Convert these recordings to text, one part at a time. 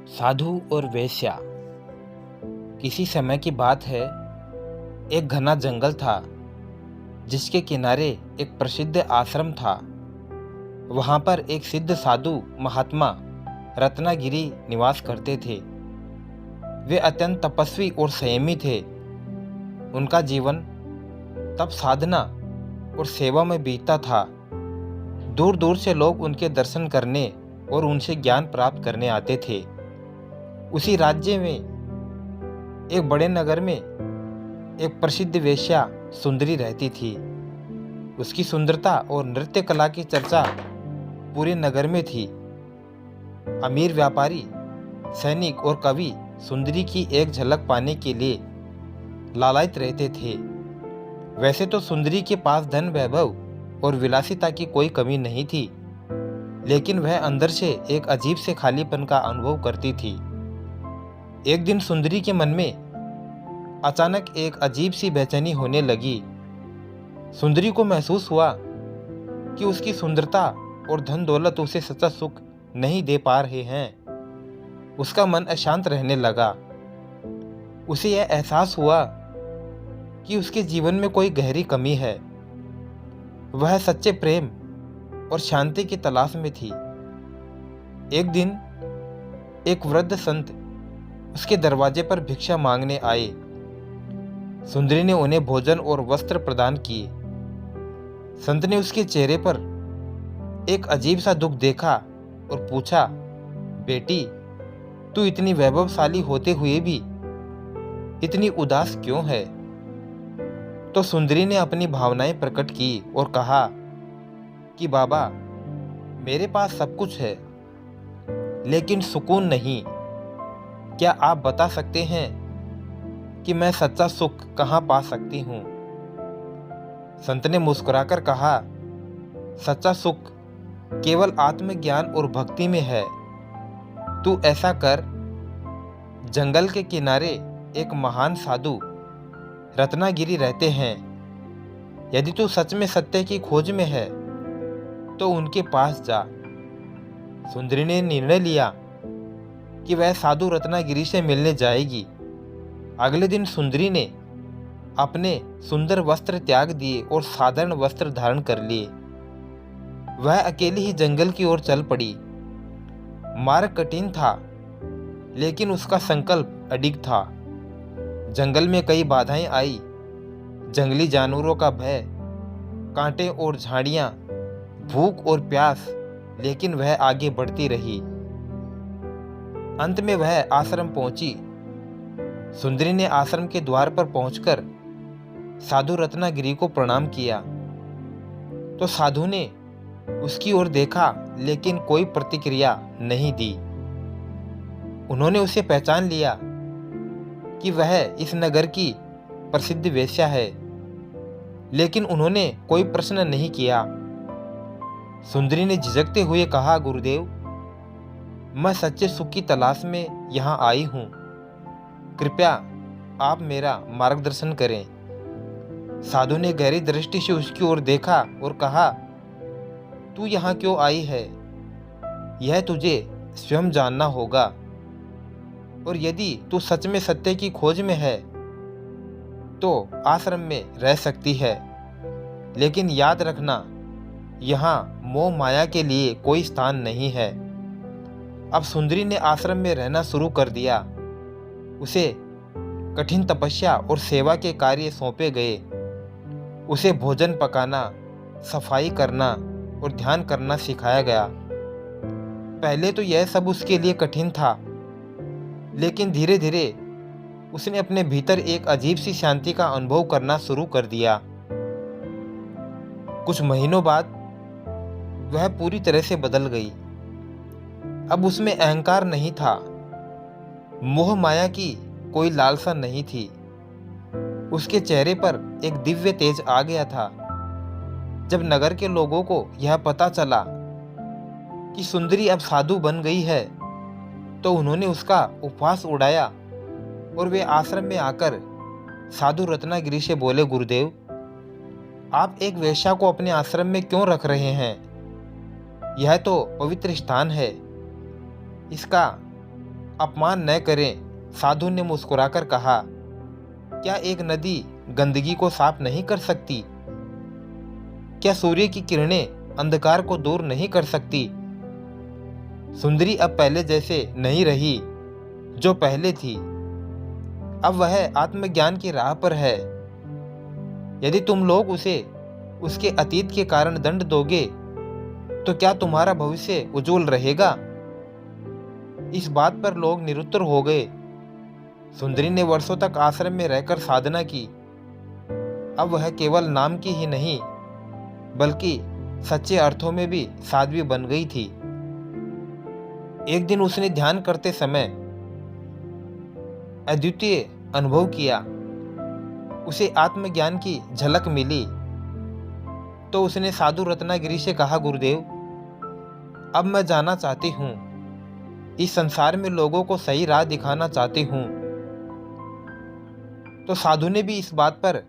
साधु और वेश्या। किसी समय की बात है। एक घना जंगल था जिसके किनारे एक प्रसिद्ध आश्रम था। वहां पर एक सिद्ध साधु महात्मा रत्नागिरी निवास करते थे। वे अत्यंत तपस्वी और संयमी थे। उनका जीवन तप साधना और सेवा में बीतता था। दूर दूर से लोग उनके दर्शन करने और उनसे ज्ञान प्राप्त करने आते थे। उसी राज्य में एक बड़े नगर में एक प्रसिद्ध वेश्या सुंदरी रहती थी। उसकी सुंदरता और नृत्य कला की चर्चा पूरे नगर में थी। अमीर व्यापारी, सैनिक और कवि सुंदरी की एक झलक पाने के लिए लालायित रहते थे। वैसे तो सुंदरी के पास धन, वैभव और विलासिता की कोई कमी नहीं थी, लेकिन वह अंदर से एक अजीब से खालीपन का अनुभव करती थी। एक दिन सुंदरी के मन में अचानक एक अजीब सी बेचैनी होने लगी। सुंदरी को महसूस हुआ कि उसकी सुंदरता और धन दौलत उसे सच्चा सुख नहीं दे पा रहे हैं। उसका मन अशांत रहने लगा। उसे यह एहसास हुआ कि उसके जीवन में कोई गहरी कमी है। वह सच्चे प्रेम और शांति की तलाश में थी। एक दिन एक वृद्ध संत उसके दरवाजे पर भिक्षा मांगने आए। सुंदरी ने उन्हें भोजन और वस्त्र प्रदान किए। संत ने उसके चेहरे पर एक अजीब सा दुख देखा और पूछा, बेटी, तू इतनी वैभवशाली होते हुए भी इतनी उदास क्यों है? तो सुंदरी ने अपनी भावनाएं प्रकट की और कहा कि बाबा, मेरे पास सब कुछ है लेकिन सुकून नहीं। क्या आप बता सकते हैं कि मैं सच्चा सुख कहाँ पा सकती हूँ? संत ने मुस्कुराकर कहा, सच्चा सुख केवल आत्मज्ञान और भक्ति में है। तू ऐसा कर, जंगल के किनारे एक महान साधु रत्नागिरी रहते हैं। यदि तू सच में सत्य की खोज में है तो उनके पास जा। सुंदरी ने निर्णय लिया कि वह साधु रत्नागिरी से मिलने जाएगी। अगले दिन सुंदरी ने अपने सुंदर वस्त्र त्याग दिए और साधारण वस्त्र धारण कर लिए। वह अकेली ही जंगल की ओर चल पड़ी। मार्ग कठिन था, लेकिन उसका संकल्प अडिग था। जंगल में कई बाधाएं आई। जंगली जानवरों का भय, कांटे और झाड़ियां, भूख और प्यास, लेकिन वह आगे बढ़ती रही। अंत में वह आश्रम पहुंची। सुंदरी ने आश्रम के द्वार पर पहुंचकर साधु रत्नागिरी को प्रणाम किया। तो साधु ने उसकी ओर देखा, लेकिन कोई प्रतिक्रिया नहीं दी। उन्होंने उसे पहचान लिया कि वह इस नगर की प्रसिद्ध वेश्या है, लेकिन उन्होंने कोई प्रश्न नहीं किया। सुंदरी ने झिझकते हुए कहा, गुरुदेव, मैं सच्चे सुख की तलाश में यहाँ आई हूँ। कृपया आप मेरा मार्गदर्शन करें। साधु ने गहरी दृष्टि से उसकी ओर देखा और कहा, तू यहाँ क्यों आई है, यह तुझे स्वयं जानना होगा। और यदि तू सच में सत्य की खोज में है तो आश्रम में रह सकती है, लेकिन याद रखना, यहाँ मोह माया के लिए कोई स्थान नहीं है। अब सुंदरी ने आश्रम में रहना शुरू कर दिया। उसे कठिन तपस्या और सेवा के कार्य सौंपे गए। उसे भोजन पकाना, सफाई करना और ध्यान करना सिखाया गया। पहले तो यह सब उसके लिए कठिन था, लेकिन धीरे धीरे उसने अपने भीतर एक अजीब सी शांति का अनुभव करना शुरू कर दिया। कुछ महीनों बाद वह पूरी तरह से बदल गई। अब उसमें अहंकार नहीं था, मोह माया की कोई लालसा नहीं थी। उसके चेहरे पर एक दिव्य तेज आ गया था। जब नगर के लोगों को यह पता चला कि सुंदरी अब साधु बन गई है, तो उन्होंने उसका उपहास उड़ाया और वे आश्रम में आकर साधु रत्नागिरी से बोले, गुरुदेव, आप एक वेश्या को अपने आश्रम में क्यों रख रहे हैं? यह तो पवित्र स्थान है। इसका अपमान न करें, साधु ने मुस्कुराकर कहा। क्या एक नदी गंदगी को साफ नहीं कर सकती? क्या सूर्य की किरणें अंधकार को दूर नहीं कर सकती? सुंदरी अब पहले जैसे नहीं रही जो पहले थी। अब वह आत्मज्ञान की राह पर है। यदि तुम लोग उसे उसके अतीत के कारण दंड दोगे तो क्या तुम्हारा भविष्य उज्जवल रहेगा? इस बात पर लोग निरुत्तर हो गए। सुंदरी ने वर्षों तक आश्रम में रहकर साधना की। अब वह केवल नाम की ही नहीं बल्कि सच्चे अर्थों में भी साध्वी बन गई थी। एक दिन उसने ध्यान करते समय अद्वितीय अनुभव किया। उसे आत्मज्ञान की झलक मिली तो उसने साधु रत्नागिरी से कहा, गुरुदेव, अब मैं जाना चाहती हूँ। इस संसार में लोगों को सही राह दिखाना चाहती हूँ। तो साधु ने भी इस बात पर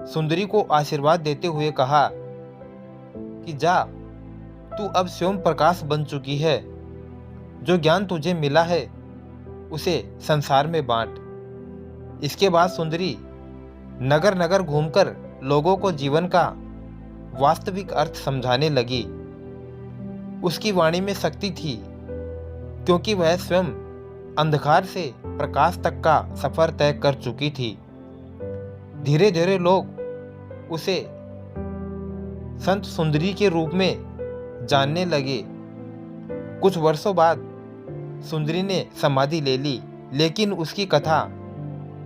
सुंदरी को आशीर्वाद देते हुए कहा कि जा, तू अब स्वयं प्रकाश बन चुकी है। जो ज्ञान तुझे मिला है उसे संसार में बांट। इसके बाद सुंदरी नगर नगर घूमकर लोगों को जीवन का वास्तविक अर्थ समझाने लगी। उसकी वाणी में शक्ति थी क्योंकि वह स्वयं अंधकार से प्रकाश तक का सफर तय कर चुकी थी। धीरे धीरे लोग उसे संत सुंदरी के रूप में जानने लगे। कुछ वर्षों बाद सुंदरी ने समाधि ले ली, लेकिन उसकी कथा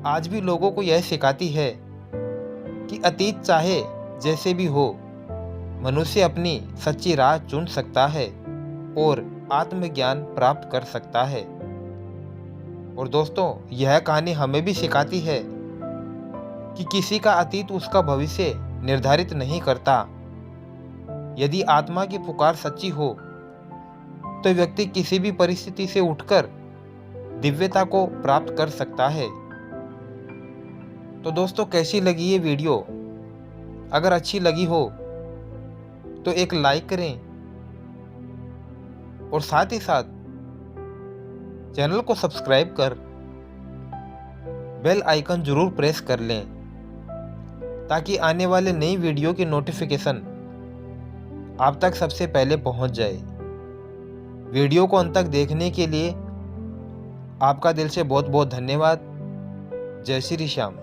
आज भी लोगों को यह सिखाती है कि अतीत चाहे जैसे भी हो, मनुष्य अपनी सच्ची राह चुन सकता है और आत्मज्ञान प्राप्त कर सकता है। और दोस्तों, यह कहानी हमें भी सिखाती है कि किसी का अतीत उसका भविष्य निर्धारित नहीं करता। यदि आत्मा की पुकार सच्ची हो तो व्यक्ति किसी भी परिस्थिति से उठकर दिव्यता को प्राप्त कर सकता है। तो दोस्तों, कैसी लगी ये वीडियो? अगर अच्छी लगी हो तो एक लाइक करें और साथ ही साथ चैनल को सब्सक्राइब कर बेल आइकन जरूर प्रेस कर लें ताकि आने वाले नई वीडियो की नोटिफिकेशन आप तक सबसे पहले पहुंच जाए। वीडियो को अंत तक देखने के लिए आपका दिल से बहुत बहुत धन्यवाद। जय श्री श्याम।